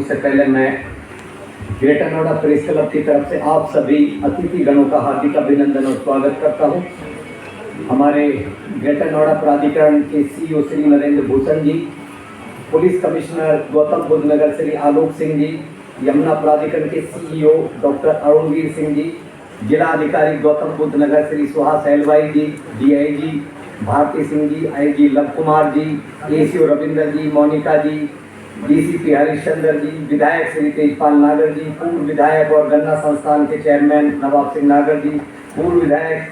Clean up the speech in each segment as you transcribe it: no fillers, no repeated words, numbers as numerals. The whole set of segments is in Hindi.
उससे पहले मैं ग्रेटर नोएडा प्रेस क्लब की तरफ से आप सभी अतिथि गणों का हार्दिक अभिनंदन और स्वागत करता हूं। हमारे ग्रेटर नोएडा प्राधिकरण के CEO Shri Narendra Bhushan ji, police commissioner Gautam Buddha नगर श्री आलोक सिंह जी, यमुना प्राधिकरण के सीईओ डॉक्टर अरुणवीर सिंह जी, जिला अधिकारी गौतम बुद्ध नगर श्री सुहास एलवाई जी, DIG Bharti Singh ji, IG love Kumar ji, ACO Ravinder जी, मोनिका जी, डीसीपी हरिश्चंद्र जी, विधायक श्री तेजपाल नागर जी, पूर्व विधायक और गन्ना संस्थान के चेयरमैन नवाब सिंह नागर जी, पूर्व विधायक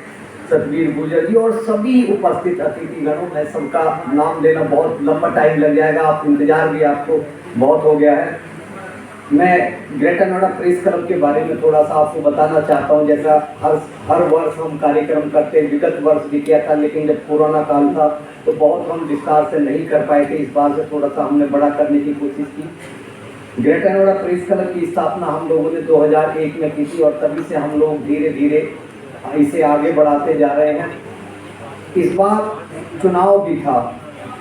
सतबीर गुजर जी और सभी उपस्थित अतिथिगणों। मैं सबका नाम लेना बहुत लंबा टाइम लग जाएगा, आप इंतजार भी आपको बहुत हो गया है। मैं ग्रेटर नोएडा प्रेस क्लब के बारे में थोड़ा सा आपको बताना चाहता हूं। जैसा हर वर्ष हम कार्यक्रम करते हैं, विगत वर्ष भी किया था, लेकिन जब कोरोना काल था तो बहुत हम विस्तार से नहीं कर पाए थे। इस बार से थोड़ा सा हमने बड़ा करने की कोशिश की। ग्रेटर नोएडा प्रेस क्लब की स्थापना हम लोगों ने 2001 में की थी और तभी से हम लोग धीरे धीरे इसे आगे बढ़ाते जा रहे हैं। इस बार चुनाव भी था।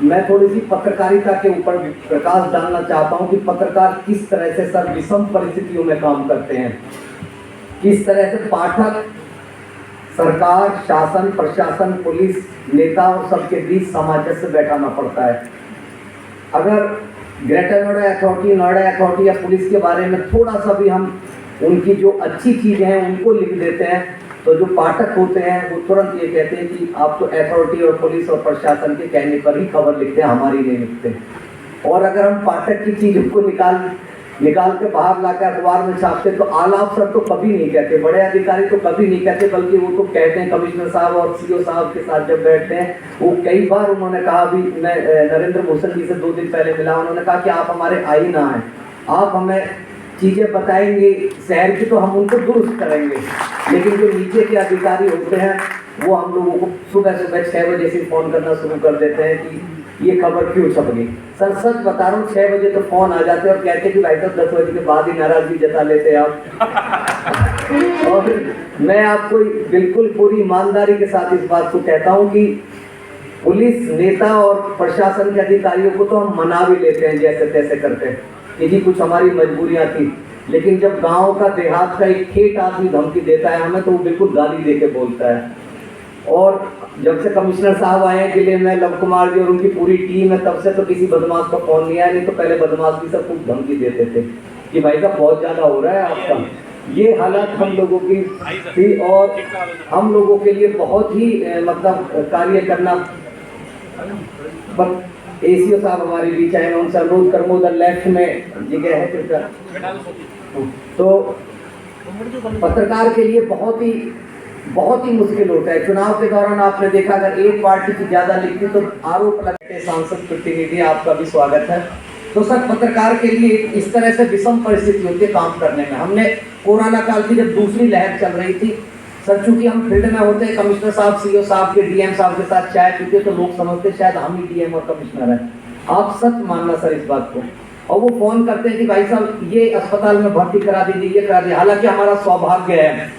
मैं थोड़ी सी पत्रकारिता के ऊपर प्रकाश डालना चाहता हूं कि पत्रकार किस तरह से सर विषम परिस्थितियों में काम करते हैं, किस तरह से पाठक, सरकार, शासन, प्रशासन, पुलिस, नेता और सबके बीच सामंजस्य बैठाना पड़ता है। अगर greater Noida authority, Noida authority या पुलिस के बारे में थोड़ा सा भी हम उनकी जो अच्छी चीज़ें हैं उनको लिख देते हैं तो जो पाठक होते हैं वो तुरंत ये कहते हैं कि आप तो अथॉरिटी और पुलिस और प्रशासन के कहने पर ही खबर लिखते हैं, हमारी नहीं लिखते। और अगर हम पाठक की चीज़ों को निकाल के बाहर लाकर अखबार में छापते तो आला अफसर तो कभी नहीं कहते, बड़े अधिकारी तो कभी नहीं कहते, बल्कि वो तो कहते हैं कमिश्नर साहब और सीओ साहब के साथ जब बैठते हैं। वो कई बार उन्होंने कहा, भी मैं नरेंद्र भूषण जी से 2 दिन पहले मिला, उन्होंने कहा कि आप हमारे आईना हैं, आप हमें चीज़ें बताएंगे शहर की तो हम उनको दुरुस्त करेंगे, लेकिन जो नीचे के अधिकारी होते हैं वो हम लोगों को सुबह 6 बजे से फ़ोन करना शुरू कर देते हैं कि ये खबर क्यों छप गई। सर सच बता रहा हूँ, 6 बजे तो फ़ोन आ जाते हैं और कहते हैं कि भाई साहब 10 बजे के बाद ही नाराज़गी जता लेते हैं आप। और मैं आपको बिल्कुल पूरी ईमानदारी के साथ इस बात को कहता हूँ कि पुलिस, नेता और प्रशासन के अधिकारियों को तो हम मना भी लेते हैं जैसे तैसे करते हैं कि जी कुछ हमारी मजबूरियां थी, लेकिन जब गांव का, देहात का एक ठेठ आदमी धमकी देता है हमें तो वो बिल्कुल गाली दे के बोलता है। और जब से कमिश्नर साहब आए हैं जिले में, लव कुमार जी और उनकी पूरी टीम है, तब से तो किसी बदमाश का फोन नहीं आया। नहीं तो पहले बदमाश भी सब कुछ धमकी देते थे कि भाई साहब बहुत ज़्यादा हो रहा है आपका। ये हालत हम लोगों की थी और हम लोगों के लिए बहुत ही मतलब कार्य करना। एसीओ साहब हमारे बीच आए, मैं उनसे अनुरोध करूँगा उधर लेफ्ट में जगह है कृपया। तो पत्रकार के लिए बहुत ही मुश्किल होता है। चुनाव के दौरान आपने देखा अगर एक पार्टी की ज़्यादा लिखती तो आरोप लगते। सांसद प्रतिनिधि आपका भी स्वागत है। तो सर पत्रकार के लिए इस तरह से विषम परिस्थिति होती है काम करने में। हमने कोरोना काल की जब दूसरी लहर चल रही थी सर, चूंकि हम फील्ड में होते हैं, कमिश्नर साहब, सीओ साहब के, डीएम साहब के साथ चाय पीते तो लोग समझते शायद हम ही डीएम और कमिश्नर हैं। आप सच मानना सर इस बात को। और वो फोन करते हैं कि भाई साहब ये अस्पताल में भर्ती करा दीजिए, ये करा दीजिए। हालांकि हमारा सौभाग्य है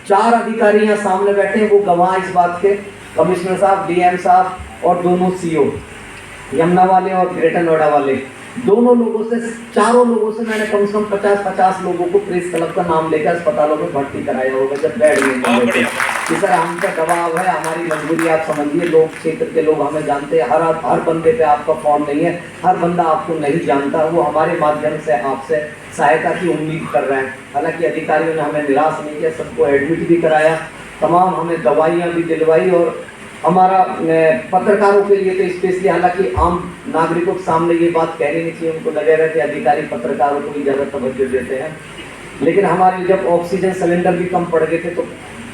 4 अधिकारी यहाँ सामने बैठे हैं, वो गवाह इस बात के, कमिश्नर साहब, डीएम साहब और दोनों सीओ, यमुना वाले और ग्रेटर नोएडा वाले, दोनों लोगों से, चारों लोगों से मैंने कम से कम 50 लोगों को प्रेस क्लब का नाम लेकर अस्पतालों में भर्ती कराया होगा जब बैठ गए कि सर हम पे दबाव है, हमारी मजबूरी आप समझिए। लोग, क्षेत्र के लोग हमें जानते हैं, हर बंदे पे आपका फोन नहीं है, हर बंदा आपको नहीं जानता, वो हमारे माध्यम से आपसे सहायता की उम्मीद कर रहे हैं। हालांकि अधिकारियों ने हमें निराश नहीं किया, सबको एडमिट भी कराया, तमाम हमें दवाइयाँ भी दिलवाई। और हमारा पत्रकारों के लिए तो स्पेशली, हालांकि आम नागरिकों के सामने ये बात कहनी नहीं चाहिए, उनको लगेगा कि अधिकारी पत्रकारों को भी ज़्यादा तवज्जो देते हैं, लेकिन हमारे जब ऑक्सीजन सिलेंडर भी कम पड़ गए थे तो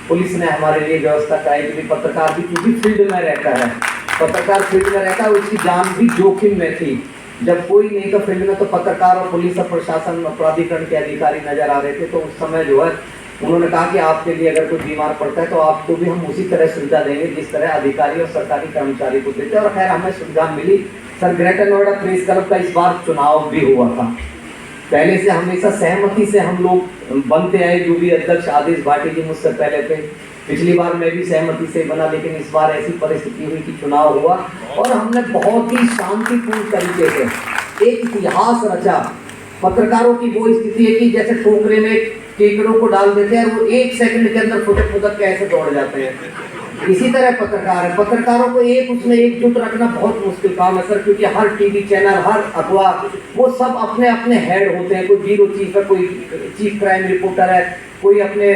पुलिस ने हमारे लिए व्यवस्था कराई कि पत्रकार भी क्योंकि फील्ड में रहता है, पत्रकार फील्ड में रहता है, उसकी जान भी जोखिम में थी। जब कोई नहीं तो फील्ड में तो पत्रकार और पुलिस और प्रशासन और प्राधिकरण के अधिकारी नजर आ रहे थे। तो उस समय जो है उन्होंने कहा कि आपके लिए अगर कोई बीमार पड़ता है तो आपको भी हम उसी तरह सुविधा देंगे जिस तरह अधिकारी और सरकारी कर्मचारी को देते हैं। और खैर हमें सुविधा मिली। Sir greater Noida press club का इस बार चुनाव भी हुआ था। पहले से हमेशा सहमति से हम लोग बनते आए, जो भी अध्यक्ष आदेश भाटी जी मुझसे पहले थे, पिछली बार मैं भी सहमति से बना, लेकिन इस बार ऐसी परिस्थिति हुई कि चुनाव हुआ और हमने बहुत ही शांतिपूर्ण तरीके से एक इतिहास रचा पत्रकारों की वो स्थिति है कि जैसे टोकरे में केकड़ों को डाल देते हैं और वो 1 सेकंड के अंदर फुदक फुदक के ऐसे दौड़ जाते हैं। इसी तरह पत्रकार है, पत्रकारों को उसमें एकजुट रखना बहुत मुश्किल काम है सर, क्योंकि हर टीवी चैनल, हर अखबार, वो सब अपने अपने हेड होते हैं। कोई ब्यूरो चीफ है, कोई चीफ क्राइम रिपोर्टर है, कोई अपने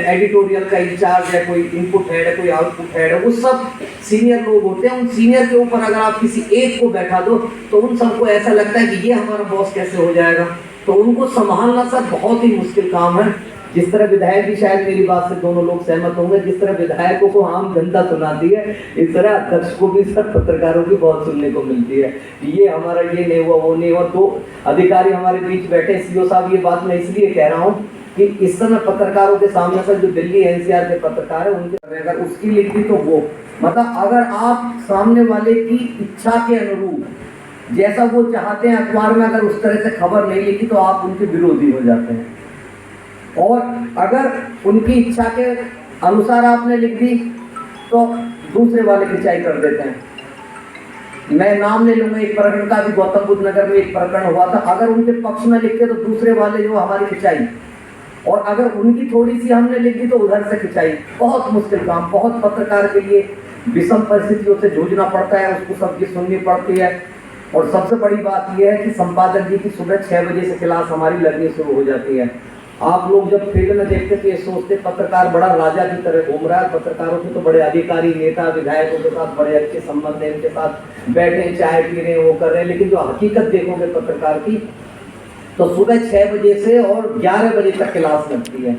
एडिटोरियल का इंचार्ज है, कोई इनपुट हेड है, कोई आउटपुट हेड है, वो सब सीनियर लोग होते हैं। उन सीनियर के ऊपर अगर आप किसी एक को बैठा दो तो उन सबको ऐसा लगता है कि ये हमारा बॉस कैसे हो जाएगा, तो उनको संभालना सर बहुत ही मुश्किल काम है। जिस तरह विधायक भी, शायद मेरी बात से दोनों लोग सहमत होंगे, जिस तरह विधायकों को आम जनता सुनाती है, इस तरह अध्यक्ष को भी सर पत्रकारों की बहुत सुनने को मिलती है। ये हमारा ये नहीं हुआ, वो नहीं हुआ। तो अधिकारी हमारे बीच बैठे, सीओ साहब, ये बात मैं इसलिए कह रहा हूँ कि इस समय पत्रकारों के सामने सर जो दिल्ली एनसीआर के पत्रकार है उनके अगर उसकी लिखी तो वो मतलब अगर आप सामने वाले की इच्छा के अनुरूप जैसा वो चाहते हैं अखबार में अगर उस तरह से खबर नहीं लिखी तो आप उनके विरोधी हो जाते हैं, और अगर उनकी इच्छा के अनुसार आपने लिख दी तो दूसरे वाले खिंचाई कर देते हैं। मैं नाम ले लूंगा एक प्रकरण का, भी गौतम बुद्ध नगर में एक प्रकरण हुआ था। अगर उनके पक्ष में लिखते तो दूसरे वाले जो हमारी खिंचाई, और अगर उनकी थोड़ी सी हमने लिख दी तो उधर से खिंचाई। बहुत मुश्किल काम, बहुत पत्रकार के लिए विषम परिस्थितियों से जूझना पड़ता है, उसको सबकी सुननी पड़ती है। और सबसे बड़ी बात यह है कि संपादक जी की सुबह 6 बजे से क्लास हमारी लगनी शुरू हो जाती है। आप लोग जब फील्ड में देखते तो ये सोचते पत्रकार बड़ा राजा की तरह घूम रहा है, पत्रकारों के तो बड़े अधिकारी, नेता, विधायकों के साथ बड़े अच्छे संबंध है, इनके साथ बैठे चाय पी रहे हैं, वो कर रहे हैं। लेकिन जो हकीकत देखोगे पत्रकार की तो सुबह 6 बजे से और 11 बजे तक क्लास लगती है।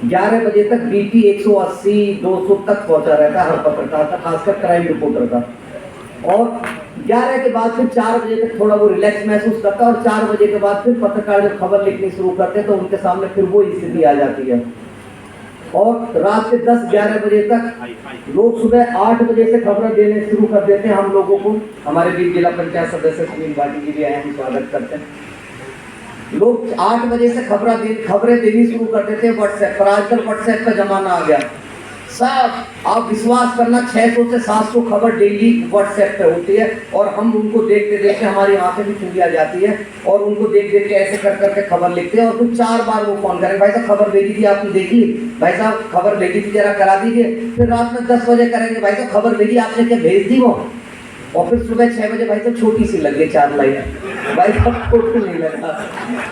11 बजे तक बीपी 180-200 तक पहुंचा रहता है हर पत्रकार का, खासकर क्राइम रिपोर्टर का। और 11 के बाद फिर 4 बजे तक थोड़ा वो रिलैक्स महसूस करता है, और 4 बजे के बाद फिर पत्रकार जब खबर लिखनी शुरू करते हैं तो उनके सामने फिर वो स्थिति आ जाती है। और रात के 10-11 बजे तक लोग सुबह 8 बजे से खबरें देने शुरू कर देते हैं हम लोगों को। हमारे बीच जिला पंचायत सदस्य सुनील भाटी जी भी आए, हम स्वागत करते हैं। लोग 8 बजे से खबरें देनी शुरू कर देते हैं व्हाट्सएप पर। आजकल व्हाट्सएप का जमाना आ गया साहब, आप विश्वास करना 600 से 700 खबर डेली व्हाट्सएप पे होती है, और हम उनको देखते देखते हमारी आंखें भी चुंधी आ जाती है, और उनको देख देख के ऐसे कर करके खबर लिखते हैं। और फिर 4 बार वो फोन करें, भाई साहब खबर भेजी थी आपने देखी, भाई साहब खबर भेजी थी जरा करा दीजिए। फिर रात में 10 बजे करेंगे, भाई साहब खबर भेजी आपने, क्या भेज दी वो। और फिर सुबह 6 बजे भाई साहब छोटी सी लग गई 4 लाइन, भाई साहब फोटो नहीं लगा,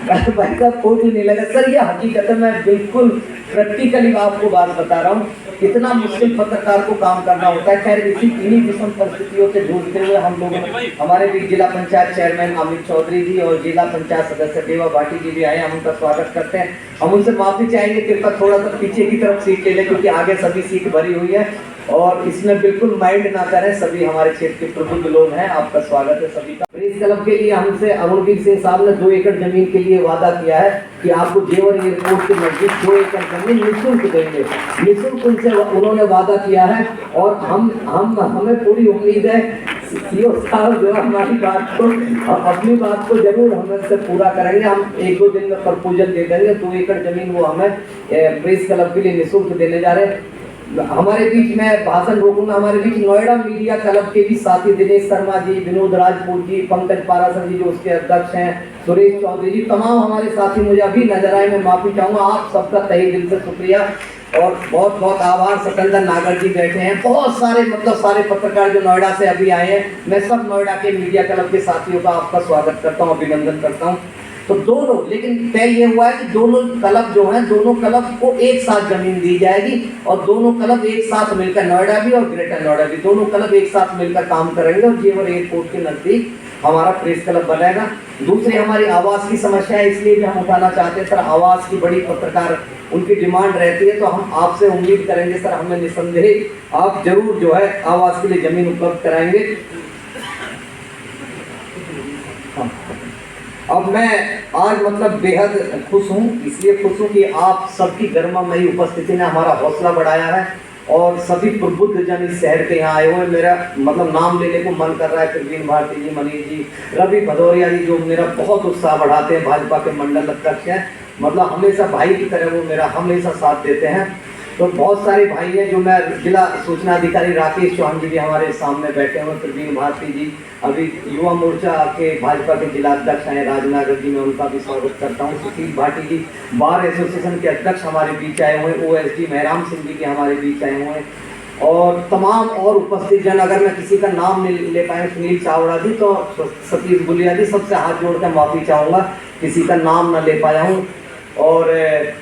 भाई साहब फोटो नहीं लगा। सर ये हकीकत है, मैं बिल्कुल प्रैक्टिकली आपको बात बता रहा हूँ, कितना मुश्किल पत्रकार को काम करना होता है। खैर इन्हीं विषम परिस्थितियों से जूझते हुए हम लोग, हमारे बीच जिला पंचायत चेयरमैन अमित चौधरी जी और जिला पंचायत सदस्य देवा भाटी जी भी आए, हम उनका स्वागत करते हैं। हम उनसे माफी चाहेंगे, कृपया थोड़ा सा पीछे की तरफ सीट ले लें, क्योंकि आगे सभी सीट भरी हुई है, और इसमें बिल्कुल माइंड ना करें, सभी हमारे क्षेत्र के प्रबुद्ध लोग हैं। आपका स्वागत है सभी का। प्रेस क्लब के लिए हमसे अरुणवीर सिंह साहब ने 2 एकड़ जमीन के लिए वादा किया है कि आपको जेवर एयरपोर्ट के नजदीक 2 एकड़ जमीन निःशुल्क देंगे। निःशुल्क उनसे उन्होंने वादा किया है, और हमें पूरी उम्मीद है सीओ साहब जो हमारी बात को, अपनी बात को जरूर हम से पूरा करेंगे। हम 1-2 दिन में प्रपोजल दे देंगे, 2 एकड़ जमीन वो हमें प्रेस क्लब के लिए निःशुल्क देने जा रहे हैं। हमारे बीच में भाषण रोकूंगा, हमारे बीच नोएडा मीडिया क्लब के भी साथी दिनेश शर्मा जी, विनोद राजपूत जी, पंकज पारासर जी जो उसके अध्यक्ष हैं, सुरेश चौधरी जी, तमाम हमारे साथी मुझे अभी नजर आए। मैं माफी चाहूंगा, आप सबका तहे दिल से शुक्रिया और बहुत बहुत आभार। सतेंद्र नागर जी बैठे हैं, बहुत सारे मतलब सारे पत्रकार जो नोएडा से अभी आए हैं, मैं सब नोएडा के मीडिया क्लब के साथियों का आपका स्वागत करता हूँ, अभिनंदन करता हूँ। तो दोनों, लेकिन तय ये हुआ है कि दोनों क्लब जो हैं, दोनों क्लब को एक साथ जमीन दी जाएगी, और दोनों क्लब एक साथ मिलकर, नोएडा भी और ग्रेटर नोएडा भी, दोनों क्लब एक साथ मिलकर काम करेंगे, और जेवर एयरपोर्ट के नजदीक हमारा प्रेस क्लब बनेगा। दूसरी हमारी आवास की समस्या है, इसलिए भी हम उठाना चाहते हैं सर। आवास की बड़ी पत्रकार उनकी डिमांड रहती है, तो हम आपसे उम्मीद करेंगे सर, हमें निसंदेह आप जरूर जो है आवास के लिए जमीन उपलब्ध कराएंगे। अब मैं आज मतलब बेहद खुश हूँ, इसलिए खुश हूँ कि आप सबकी गर्मामयी उपस्थिति ने हमारा हौसला बढ़ाया है, और सभी प्रबुद्ध जन इस शहर के यहाँ आए हुए हैं। मेरा मतलब नाम लेने को मन कर रहा है, प्रवीण भारती जी, मनीष जी, रवि भदौरिया जी जो मेरा बहुत उत्साह बढ़ाते हैं, भाजपा के मंडल अध्यक्ष हैं, मतलब हमेशा भाई की तरह वो मेरा हमेशा साथ देते हैं। तो बहुत सारे भाई हैं जो मैं जिला सूचना अधिकारी राकेश चौहान जी भी हमारे सामने बैठे हुए, प्रवीण भारती जी, अभी युवा मोर्चा के भाजपा के जिला अध्यक्ष हैं राजनागर जी, मैं उनका भी स्वागत करता हूँ। सुशील भाटी जी बार एसोसिएशन के अध्यक्ष हमारे बीच आए हुए हैं, OSD महराम सिंह जी के हमारे बीच आए हुए हैं, और तमाम और उपस्थित जन, अगर मैं किसी का नाम नहीं ले पाए, सुनील चावड़ा जी, तो सतीश गुलिया जी, सबसे हाथ जोड़कर माफ़ी चाहूँगा किसी का नाम न ले पाया हूँ। और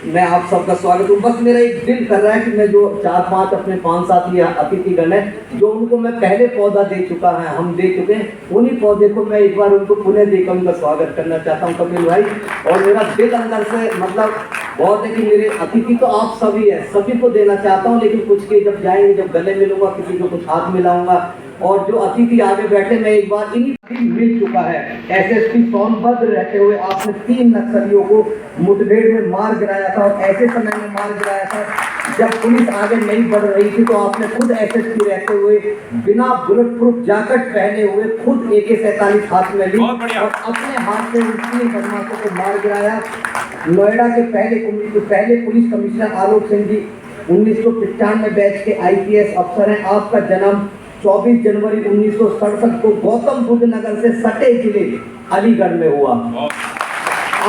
मैं आप सबका स्वागत हूँ। बस मेरा एक दिल कर रहा है कि मैं जो 4-5 अपने 5 साथी अतिथिगण हैं, जो उनको मैं पहले पौधा दे चुका है, हम दे चुके हैं, उन्हीं पौधे को मैं एक बार उनको पुनः देकर उनका स्वागत करना चाहता हूँ कपिल भाई। और मेरा दिल अंदर से मतलब बहुत है कि मेरे अतिथि तो आप सभी हैं, सभी को देना चाहता हूँ, लेकिन कुछ के जब जाएंगे, जब गले मिलूंगा, किसी को कुछ हाथ मिलाऊंगा, और जो अतिथि आगे बैठे, मैं एक बार इन्हीं मिल चुका है। SSP सोनभद्र रहते हुए आपने 3 नक्सलियों को मुठभेड़ में मार गिराया था, और ऐसे समय में मार गिराया था जब पुलिस आगे नहीं बढ़ रही थी, तो आपने खुद SSP रहते हुए बिना बुलेट प्रूफ जैकेट पहने हुए खुद AK-47 हाथ में ली और अपने हाथ से उन 3 बदमाशों को मार गिराया। नोएडा के पहले police commissioner Alok Singh ji 1995 batch के IPS अफसर हैं। आपका जन्म 24 जनवरी 1967 को गौतम बुद्ध नगर से सटे जिले अलीगढ़ में हुआ।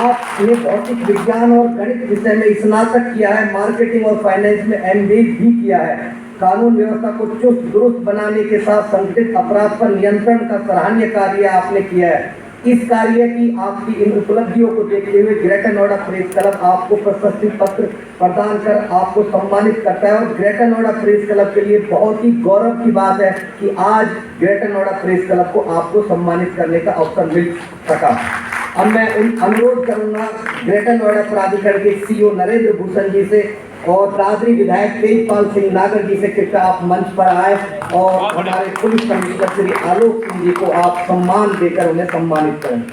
आपने भौतिक विज्ञान और गणित विषय में स्नातक किया है, मार्केटिंग और फाइनेंस में MBA भी किया है। कानून व्यवस्था को चुस्त दुरुस्त बनाने के साथ संगठित अपराध पर नियंत्रण का सराहनीय कार्य आपने किया है। इस कार्य की आपकी इन उपलब्धियों को देखते हुए ग्रेटर नोएडा प्रेस क्लब आपको प्रशस्ति पत्र प्रदान कर आपको सम्मानित करता है। और ग्रेटर नोएडा प्रेस क्लब के लिए बहुत ही गौरव की बात है कि आज ग्रेटर नोएडा प्रेस क्लब को आपको सम्मानित करने का अवसर मिल सका। अब मैं अनुरोध करूंगा ग्रेटर नोएडा प्राधिकरण के CEO नरेंद्र भूषण जी से और दादरी विधायक तेजपाल सिंह नागर जी से कृपया आप मंच पर आए और हमारे पुलिस कमिश्नर श्री आलोक सिंह जी को आप सम्मान देकर उन्हें सम्मानित करें।